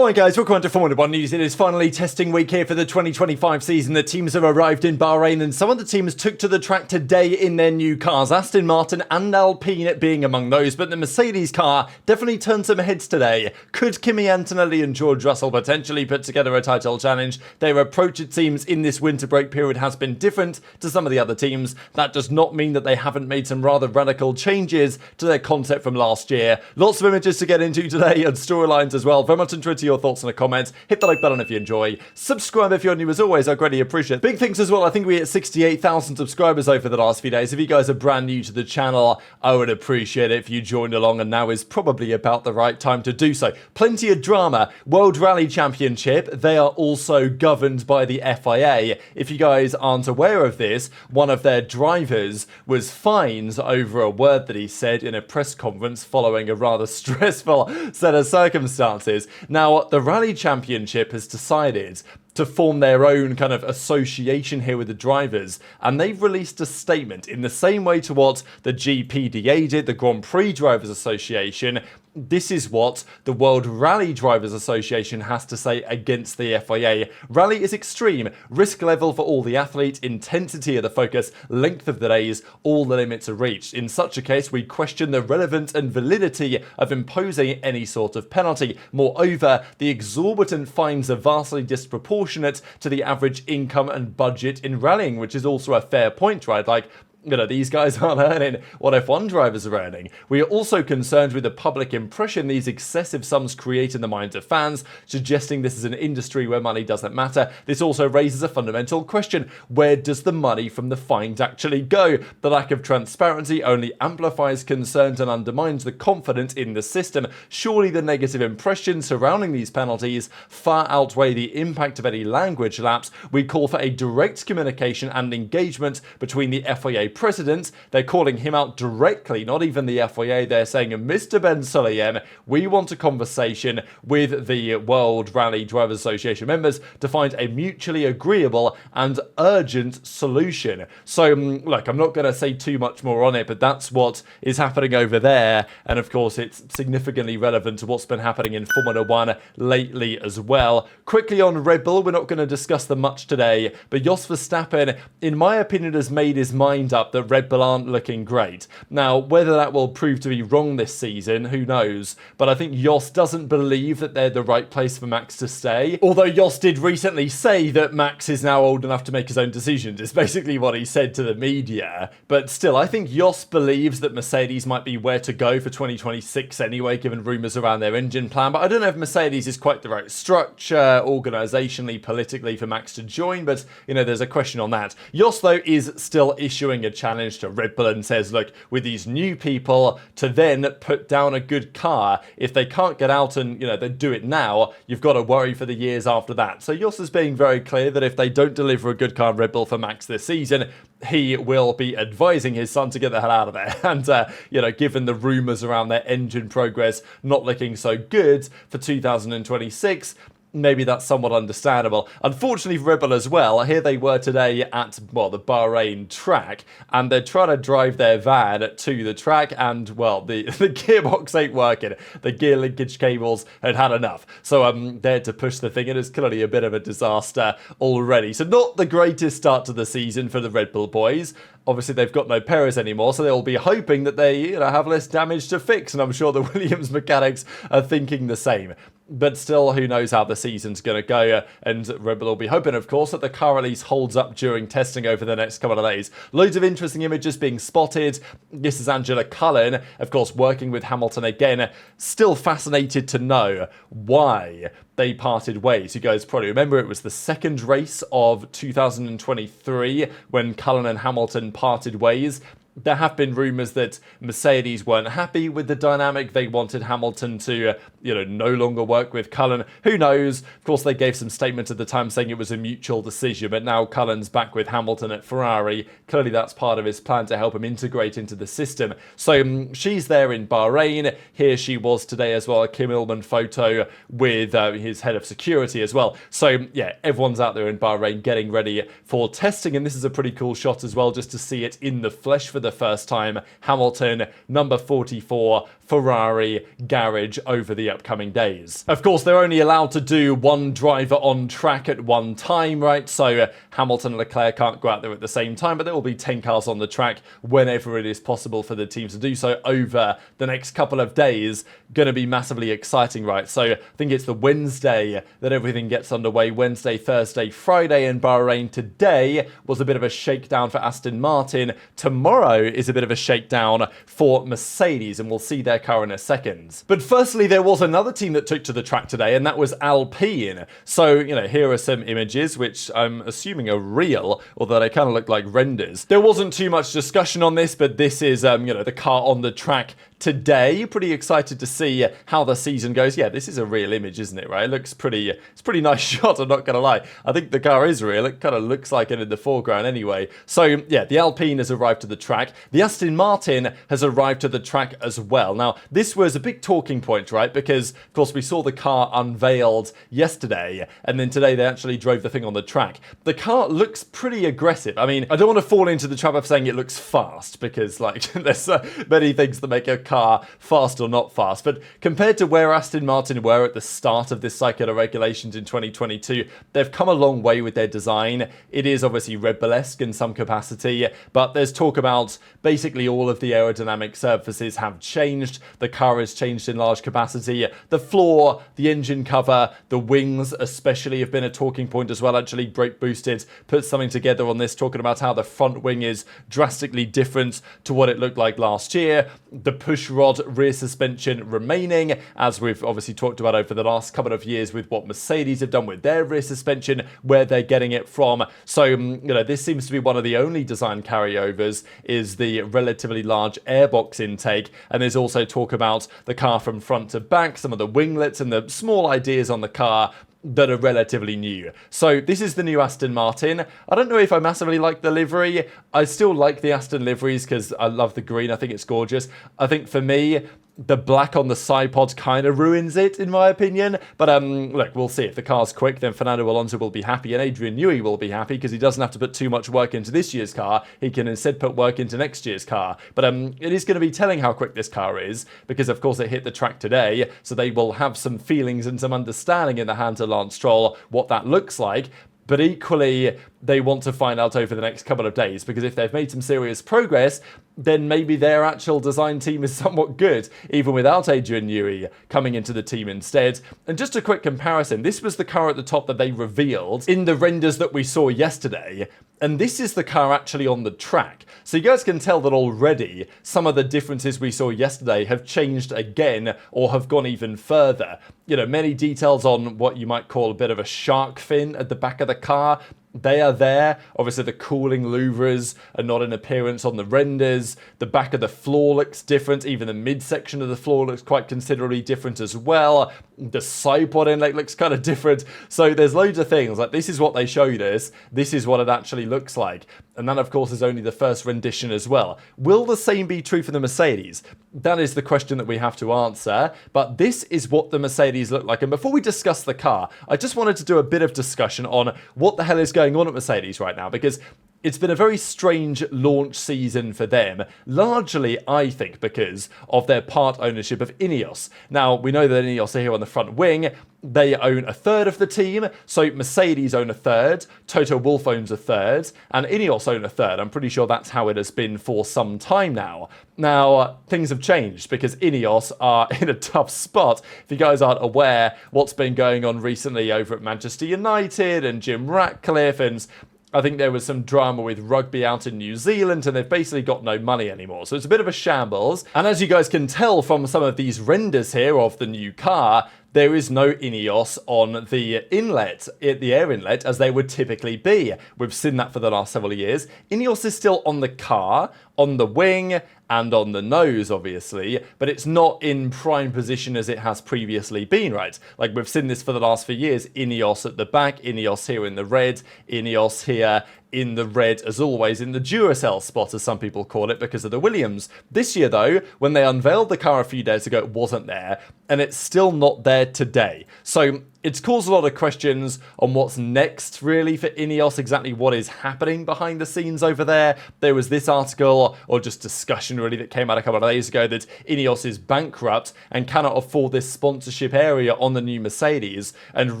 Alright guys, welcome on to Formula 1 News. It is finally testing week here for the 2025 season. The teams have arrived in Bahrain and some of the teams took to the track today in their new cars. Aston Martin and Alpine being among those, but the Mercedes car definitely turned some heads today. Could Kimi, Antonelli and George Russell potentially put together a title challenge? Their approach, it seems, in this winter break period has been different to some of the other teams. That does not mean that they haven't made some rather radical changes to their concept from last year. Lots of images to get into today and storylines as well. Very much enjoyed your thoughts in the comments. Hit the like button if you enjoy. Subscribe if you're new as always. I greatly appreciate it. Big thanks as well. I think we hit 68,000 subscribers over the last few days. If you guys are brand new to the channel, I would appreciate it if you joined along, and now is probably about the right time to do so. Plenty of drama. World Rally Championship. They are also governed by the FIA. If you guys aren't aware of this, one of their drivers was fined over a word that he said in a press conference following a rather stressful set of circumstances. Now, the Rally Championship has decided to form their own kind of association here with the drivers, and they've released a statement in the same way to what the GPDA did, the Grand Prix Drivers Association. This is what the World Rally Drivers Association has to say against the FIA. Rally is extreme. Risk level for all the athletes, intensity of the focus, length of the days, all the limits are reached. In such a case, we question the relevance and validity of imposing any sort of penalty. Moreover, the exorbitant fines are vastly disproportionate to the average income and budget in rallying, which is also a fair point, right? Like, you know, these guys aren't earning what F1 drivers are earning. We are also concerned with the public impression these excessive sums create in the minds of fans, suggesting this is an industry where money doesn't matter. This also raises a fundamental question. Where does the money from the fines actually go? The lack of transparency only amplifies concerns and undermines the confidence in the system. Surely the negative impressions surrounding these penalties far outweigh the impact of any language lapse. We call for a direct communication and engagement between the FIA president. They're calling him out directly, not even the FIA. They're saying, Mr. Ben Sulayem, we want a conversation with the World Rally Drivers Association members to find a mutually agreeable and urgent solution. So, look, I'm not going to say too much more on it, but that's what is happening over there. And of course, it's significantly relevant to what's been happening in Formula 1 lately as well. Quickly on Red Bull, we're not going to discuss them much today, but Jos Verstappen, in my opinion, has made his mind up that Red Bull aren't looking great. Now, whether that will prove to be wrong this season, who knows? But I think Jos doesn't believe that they're the right place for Max to stay. Although Jos did recently say that Max is now old enough to make his own decisions. It's basically what he said to the media. But still, I think Jos believes that Mercedes might be where to go for 2026 anyway, given rumours around their engine plan. But I don't know if Mercedes is quite the right structure, organisationally, politically, for Max to join. But, you know, there's a question on that. Jos, though, is still issuing a challenge to Red Bull and says, look, with these new people, to then put down a good car, if they can't get out and, you know, they do it now, you've got to worry for the years after that. So Jos is being very clear that if they don't deliver a good car Red Bull for Max this season, he will be advising his son to get the hell out of there. And, you know, given the rumours around their engine progress not looking so good for 2026, maybe that's somewhat understandable. Unfortunately for Red Bull as well, here they were today at, well, the Bahrain track, and they're trying to drive their van to the track, and, well, the gearbox ain't working. The gear linkage cables had had enough. So there to push the thing, and it's clearly a bit of a disaster already. So not the greatest start to the season for the Red Bull boys. Obviously, they've got no Perez anymore, so they'll be hoping that they, you know, have less damage to fix, and I'm sure the Williams mechanics are thinking the same. But still, who knows how the season's going to go, and Red Bull will be hoping, of course, that the car at least holds up during testing over the next couple of days. Loads of interesting images being spotted. This is Angela Cullen, of course, working with Hamilton again. Still fascinated to know why they parted ways. You guys probably remember it was the second race of 2023 when Cullen and Hamilton parted ways. There have been rumours that Mercedes weren't happy with the dynamic. They wanted Hamilton to, you know, no longer work with Cullen. Who knows? Of course, they gave some statements at the time saying it was a mutual decision, but now Cullen's back with Hamilton at Ferrari. Clearly, that's part of his plan to help him integrate into the system. So she's there in Bahrain. Here she was today as well, a Kim Illman photo with his head of security as well. So, yeah, everyone's out there in Bahrain getting ready for testing, and this is a pretty cool shot as well, just to see it in the flesh for for the first time, Hamilton, number 44, Ferrari garage over the upcoming days. Of course, they're only allowed to do one driver on track at one time, right? So Hamilton and Leclerc can't go out there at the same time, but there will be 10 cars on the track whenever it is possible for the teams to do so over the next couple of days. Going to be massively exciting, right? So I think it's the Wednesday that everything gets underway. Wednesday, Thursday, Friday in Bahrain. Today was a bit of a shakedown for Aston Martin. Tomorrow is a bit of a shakedown for Mercedes, and we'll see their car in a second. But firstly, there was another team that took to the track today, and that was Alpine. So, here are some images, which I'm assuming are real, although they kind of look like renders. There wasn't too much discussion on this, but this is, the car on the track today. Pretty excited to see how the season goes. Yeah, this is a real image, isn't it, right? It looks pretty, it's a pretty nice shot, I'm not going to lie. I think the car is real. It kind of looks like it in the foreground anyway. So, yeah, the Alpine has arrived to the track. The Aston Martin has arrived to the track as well. Now, this was a big talking point, right? Because, of course, we saw the car unveiled yesterday, and then today they actually drove the thing on the track. The car looks pretty aggressive. I mean, I don't want to fall into the trap of saying it looks fast, because, there's many things that make a car fast or not fast, but compared to where Aston Martin were at the start of this cycle of regulations in 2022, they've come a long way with their design. It is obviously Red Bull-esque in some capacity, but there's talk about basically all of the aerodynamic surfaces have changed. The car has changed in large capacity. The floor, the engine cover, the wings especially have been a talking point as well. Actually, Brake Boosted put something together on this talking about how the front wing is drastically different to what it looked like last year. The push rod rear suspension remaining, as we've obviously talked about over the last couple of years with what Mercedes have done with their rear suspension, where they're getting it from. So, this seems to be one of the only design carryovers, is the relatively large airbox intake. And there's also talk about the car from front to back, some of the winglets and the small ideas on the car that are relatively new. So this is the new Aston Martin. I don't know if I massively like the livery. I still like the Aston liveries because I love the green. I think it's gorgeous. I think for me, the black on the side pods kind of ruins it, in my opinion. But look, we'll see. If the car's quick, then Fernando Alonso will be happy, and Adrian Newey will be happy because he doesn't have to put too much work into this year's car. He can instead put work into next year's car. But it is going to be telling how quick this car is, because of course it hit the track today, so they will have some feelings and some understanding in the hands of Lance Stroll what that looks like. But equally, they want to find out over the next couple of days, because if they've made some serious progress, then maybe their actual design team is somewhat good, even without Adrian Newey coming into the team instead. And just a quick comparison, this was the car at the top that they revealed in the renders that we saw yesterday, and this is the car actually on the track. So you guys can tell that already some of the differences we saw yesterday have changed again, or have gone even further. Many details on what you might call a bit of a shark fin at the back of the car. They are there. Obviously, the cooling louvres are not in appearance on the renders. The back of the floor looks different. Even the midsection of the floor looks quite considerably different as well. The side pod inlet looks kind of different. So there's loads of things. Like, this is what they showed us. This is what it actually looks like. And that, of course, is only the first rendition as well. Will the same be true for the Mercedes? That is the question that we have to answer. But this is what the Mercedes look like. And before we discuss the car, I just wanted to do a bit of discussion on what the hell is going on at Mercedes right now, because it's been a very strange launch season for them, largely, I think, because of their part ownership of Ineos. Now, we know that Ineos are here on the front wing. They own a third of the team, so Mercedes own a third, Toto Wolff owns a third, and Ineos own a third. I'm pretty sure that's how it has been for some time now. Now, things have changed because Ineos are in a tough spot. If you guys aren't aware what's been going on recently over at Manchester United and Jim Ratcliffe, and I think there was some drama with rugby out in New Zealand, and they've basically got no money anymore. So it's a bit of a shambles. And as you guys can tell from some of these renders here of the new car, there is no Ineos on the inlet, the air inlet, as they would typically be. We've seen that for the last several years. Ineos is still on the car, on the wing, and on the nose, obviously, but it's not in prime position as it has previously been, right? Like, we've seen this for the last few years. Ineos at the back, Ineos here in the red, Ineos here in the red, as always, in the Duracell spot, as some people call it, because of the Williams. This year, though, when they unveiled the car a few days ago, it wasn't there, and it's still not there today. So it's caused a lot of questions on what's next, really, for Ineos, exactly what is happening behind the scenes over there. There was this article, or just discussion, really, that came out a couple of days ago that Ineos is bankrupt and cannot afford this sponsorship area on the new Mercedes. And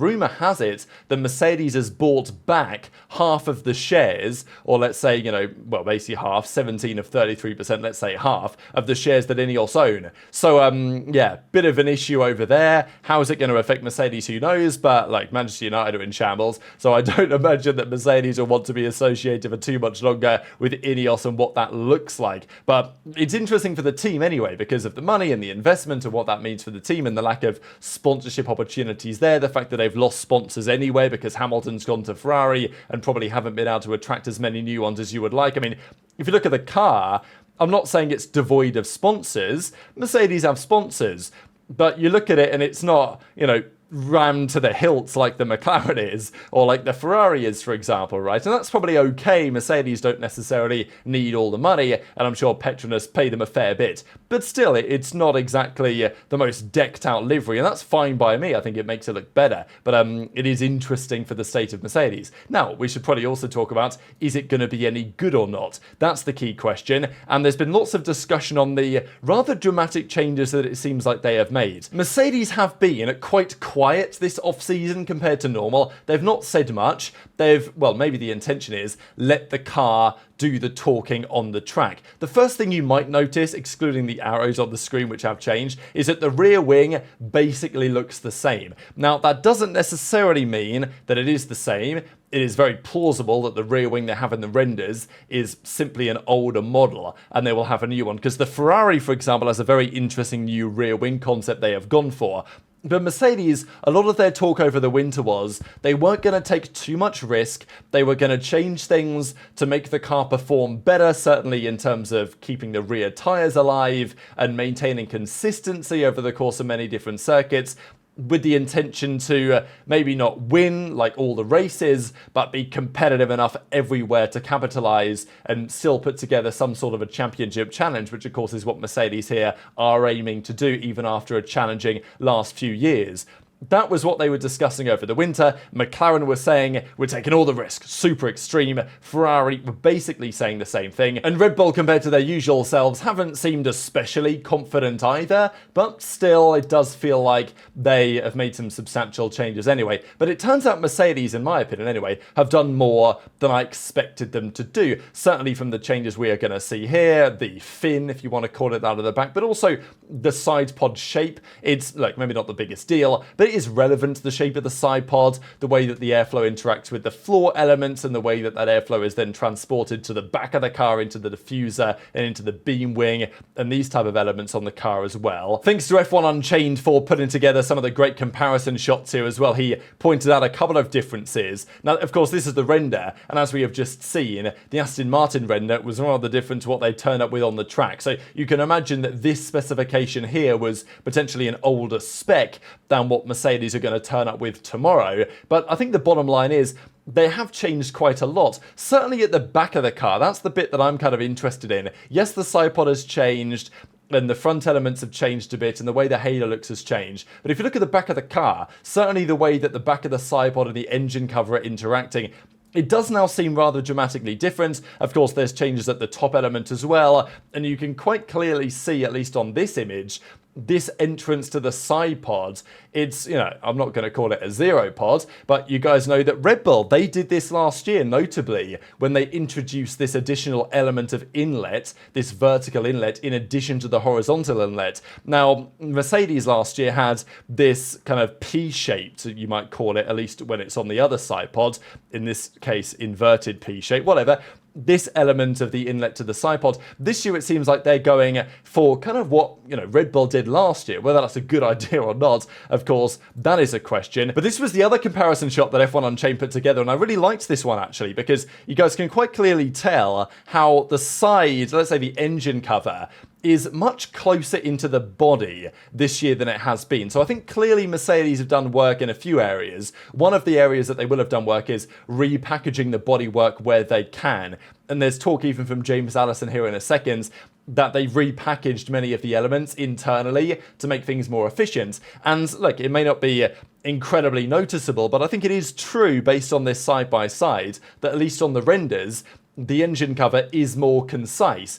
rumour has it that Mercedes has bought back half of the shares, or let's say, you know, well, basically half, 17 of 33%, let's say half, of the shares that Ineos own. So, yeah, bit of an issue over there. How is it going to affect Mercedes? Who knows? But like Manchester United are in shambles, so I don't imagine that Mercedes will want to be associated for too much longer with Ineos and what that looks like. But it's interesting for the team anyway, because of the money and the investment and what that means for the team and the lack of sponsorship opportunities there. The fact that they've lost sponsors anyway because Hamilton's gone to Ferrari and probably haven't been able to attract as many new ones as you would like. I mean, if you look at the car, I'm not saying it's devoid of sponsors. Mercedes have sponsors, but you look at it and it's not, you know, rammed to the hilts like the McLaren is, or like the Ferrari is, for example, right? And that's probably okay. Mercedes don't necessarily need all the money, and I'm sure Petronas pay them a fair bit. But still, it's not exactly the most decked out livery, and that's fine by me. I think it makes it look better. But it is interesting for the state of Mercedes. Now, we should probably also talk about, is it going to be any good or not? That's the key question, and there's been lots of discussion on the rather dramatic changes that it seems like they have made. Mercedes have been quite quiet this off-season compared to normal. They've not said much. They've, well, maybe the intention is, let the car do the talking on the track. The first thing you might notice, excluding the arrows on the screen which have changed, is that the rear wing basically looks the same. Now, that doesn't necessarily mean that it is the same. It is very plausible that the rear wing they have in the renders is simply an older model and they will have a new one, because the Ferrari, for example, has a very interesting new rear wing concept they have gone for. But Mercedes, a lot of their talk over the winter was they weren't going to take too much risk. They were going to change things to make the car perform better, certainly in terms of keeping the rear tyres alive and maintaining consistency over the course of many different circuits, with the intention to maybe not win like all the races, but be competitive enough everywhere to capitalize and still put together some sort of a championship challenge, which of course is what Mercedes here are aiming to do even after a challenging last few years. That was what they were discussing over the winter. McLaren were saying, we're taking all the risk, super extreme. Ferrari were basically saying the same thing. And Red Bull, compared to their usual selves, haven't seemed especially confident either. But still, it does feel like they have made some substantial changes anyway. But it turns out Mercedes, in my opinion anyway, have done more than I expected them to do. Certainly from the changes we are going to see here, the fin, if you want to call it, out of the back, but also the side pod shape. It's, like, maybe not the biggest deal, but it is relevant to the shape of the side pod, the way that the airflow interacts with the floor elements, and the way that that airflow is then transported to the back of the car, into the diffuser, and into the beam wing, and these type of elements on the car as well. Thanks to F1 Unchained for putting together some of the great comparison shots here as well. He pointed out a couple of differences. Now, of course, this is the render, and as we have just seen, the Aston Martin render was rather different to what they turned up with on the track. So you can imagine that this specification here was potentially an older spec than what Mercedes are going to turn up with tomorrow. But I think the bottom line is they have changed quite a lot. Certainly at the back of the car, that's the bit that I'm kind of interested in. Yes, the side pod has changed, and the front elements have changed a bit, and the way the halo looks has changed. But if you look at the back of the car, certainly the way that the back of the side pod and the engine cover are interacting, it does now seem rather dramatically different. Of course, there's changes at the top element as well, and you can quite clearly see, at least on this image, this entrance to the side pod. It's, you know, I'm not going to call it a zero pod, but you guys know that Red Bull, they did this last year, notably, when they introduced this additional element of inlet, this vertical inlet, in addition to the horizontal inlet. Now, Mercedes last year had this kind of P-shaped, you might call it, at least when it's on the other side pod, in this case, inverted P-shape, whatever, this element of the inlet to the side pod. This year it seems like they're going for kind of what, you know, Red Bull did last year. Whether that's a good idea or not, of course, that is a question. But this was the other comparison shot that F1 Unchained put together, and I really liked this one actually, because you guys can quite clearly tell how the side, let's say the engine cover, is much closer into the body this year than it has been. So I think clearly Mercedes have done work in a few areas. One of the areas that they will have done work is repackaging the bodywork where they can. And there's talk even from James Allison here in a second that they've repackaged many of the elements internally to make things more efficient. And look, it may not be incredibly noticeable, but I think it is true based on this side-by-side that at least on the renders, the engine cover is more concise.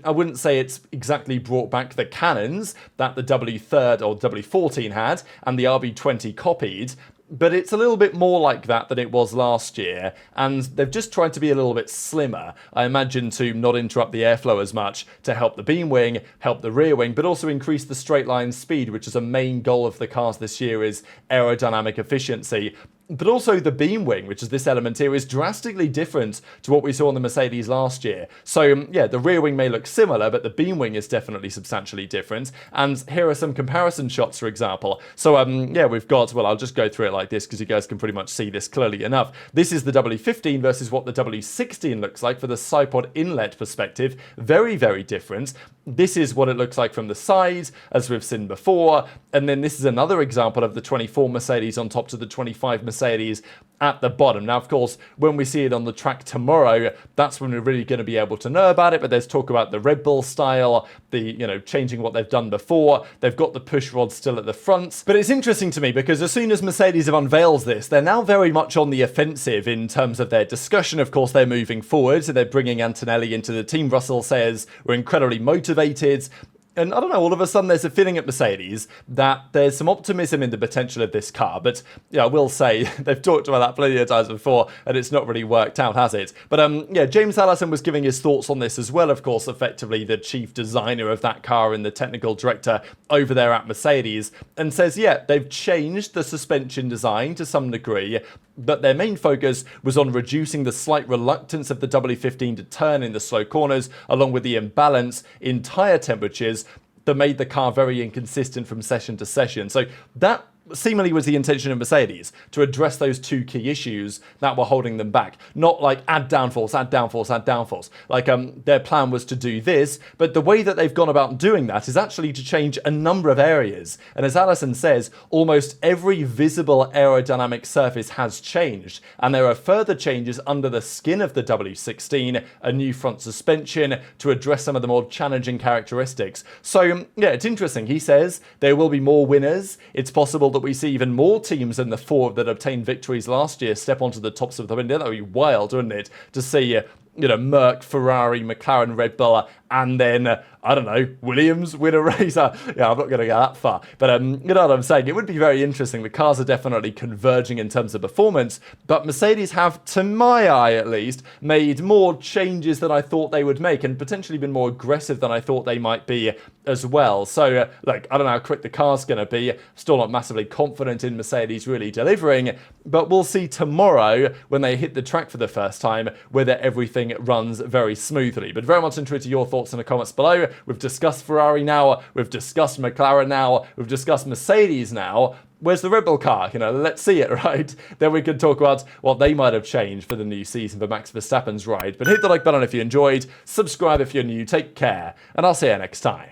I wouldn't say it's exactly brought back the cannons that the W3 or W14 had and the RB20 copied, but it's a little bit more like that than it was last year, and they've just tried to be a little bit slimmer, I imagine, to not interrupt the airflow as much, to help the beam wing, help the rear wing, but also increase the straight line speed, which is a main goal of the cars this year, is aerodynamic efficiency. But also the beam wing, which is this element here, is drastically different to what we saw on the Mercedes last year. So yeah, the rear wing may look similar, but the beam wing is definitely substantially different. And here are some comparison shots, for example. So yeah, we've got, well, I'll just go through it like this because you guys can pretty much see this clearly enough. This is the W15 versus what the W16 looks like for the side-pod inlet perspective. Very, very different. This is what it looks like from the side, as we've seen before. And then this is another example of the 24 Mercedes on top to the 25 Mercedes at the bottom. Now, of course, when we see it on the track tomorrow, that's when we're really going to be able to know about it. But there's talk about the Red Bull style, changing what they've done before. They've got the push rod still at the front. But it's interesting to me because as soon as Mercedes have unveiled this, they're now very much on the offensive in terms of their discussion. Of course, they're moving forward. So they're bringing Antonelli into the team. Russell says we're incredibly motivated. And I don't know, all of a sudden there's a feeling at Mercedes that there's some optimism in the potential of this car. But yeah, I will say, they've talked about that plenty of times before, and it's not really worked out, has it? But yeah, James Allison was giving his thoughts on this as well, of course, effectively the chief designer of that car and the technical director over there at Mercedes, and says, yeah, they've changed the suspension design to some degree, but their main focus was on reducing the slight reluctance of the W15 to turn in the slow corners, along with the imbalance in tyre temperatures that made the car very inconsistent from session to session. So that seemingly was the intention of Mercedes, to address those two key issues that were holding them back. Not like add downforce, add downforce, add downforce. Like their plan was to do this, but the way that they've gone about doing that is actually to change a number of areas. And as Allison says, almost every visible aerodynamic surface has changed. And there are further changes under the skin of the W16, a new front suspension to address some of the more challenging characteristics. So yeah, it's interesting. He says there will be more winners. It's possible that we see even more teams than the four that obtained victories last year step onto the tops of the window. That would be wild, wouldn't it? To see, Merc, Ferrari, McLaren, Red Bull, and then, I don't know, Williams win a race. Yeah, I'm not going to go that far. But you know what I'm saying? It would be very interesting. The cars are definitely converging in terms of performance, but Mercedes have, to my eye at least, made more changes than I thought they would make, and potentially been more aggressive than I thought they might be as well. So, look, I don't know how quick the car's going to be. Still not massively confident in Mercedes really delivering, but we'll see tomorrow when they hit the track for the first time whether everything runs very smoothly. But very much interested to your thoughts in the comments below. We've discussed Ferrari now, we've discussed McLaren now, we've discussed Mercedes now. Where's the Red Bull car? Let's see it, right? Then we can talk about what they might have changed for the new season for Max Verstappen's ride. But hit the like button if you enjoyed, subscribe if you're new, take care, and I'll see you next time.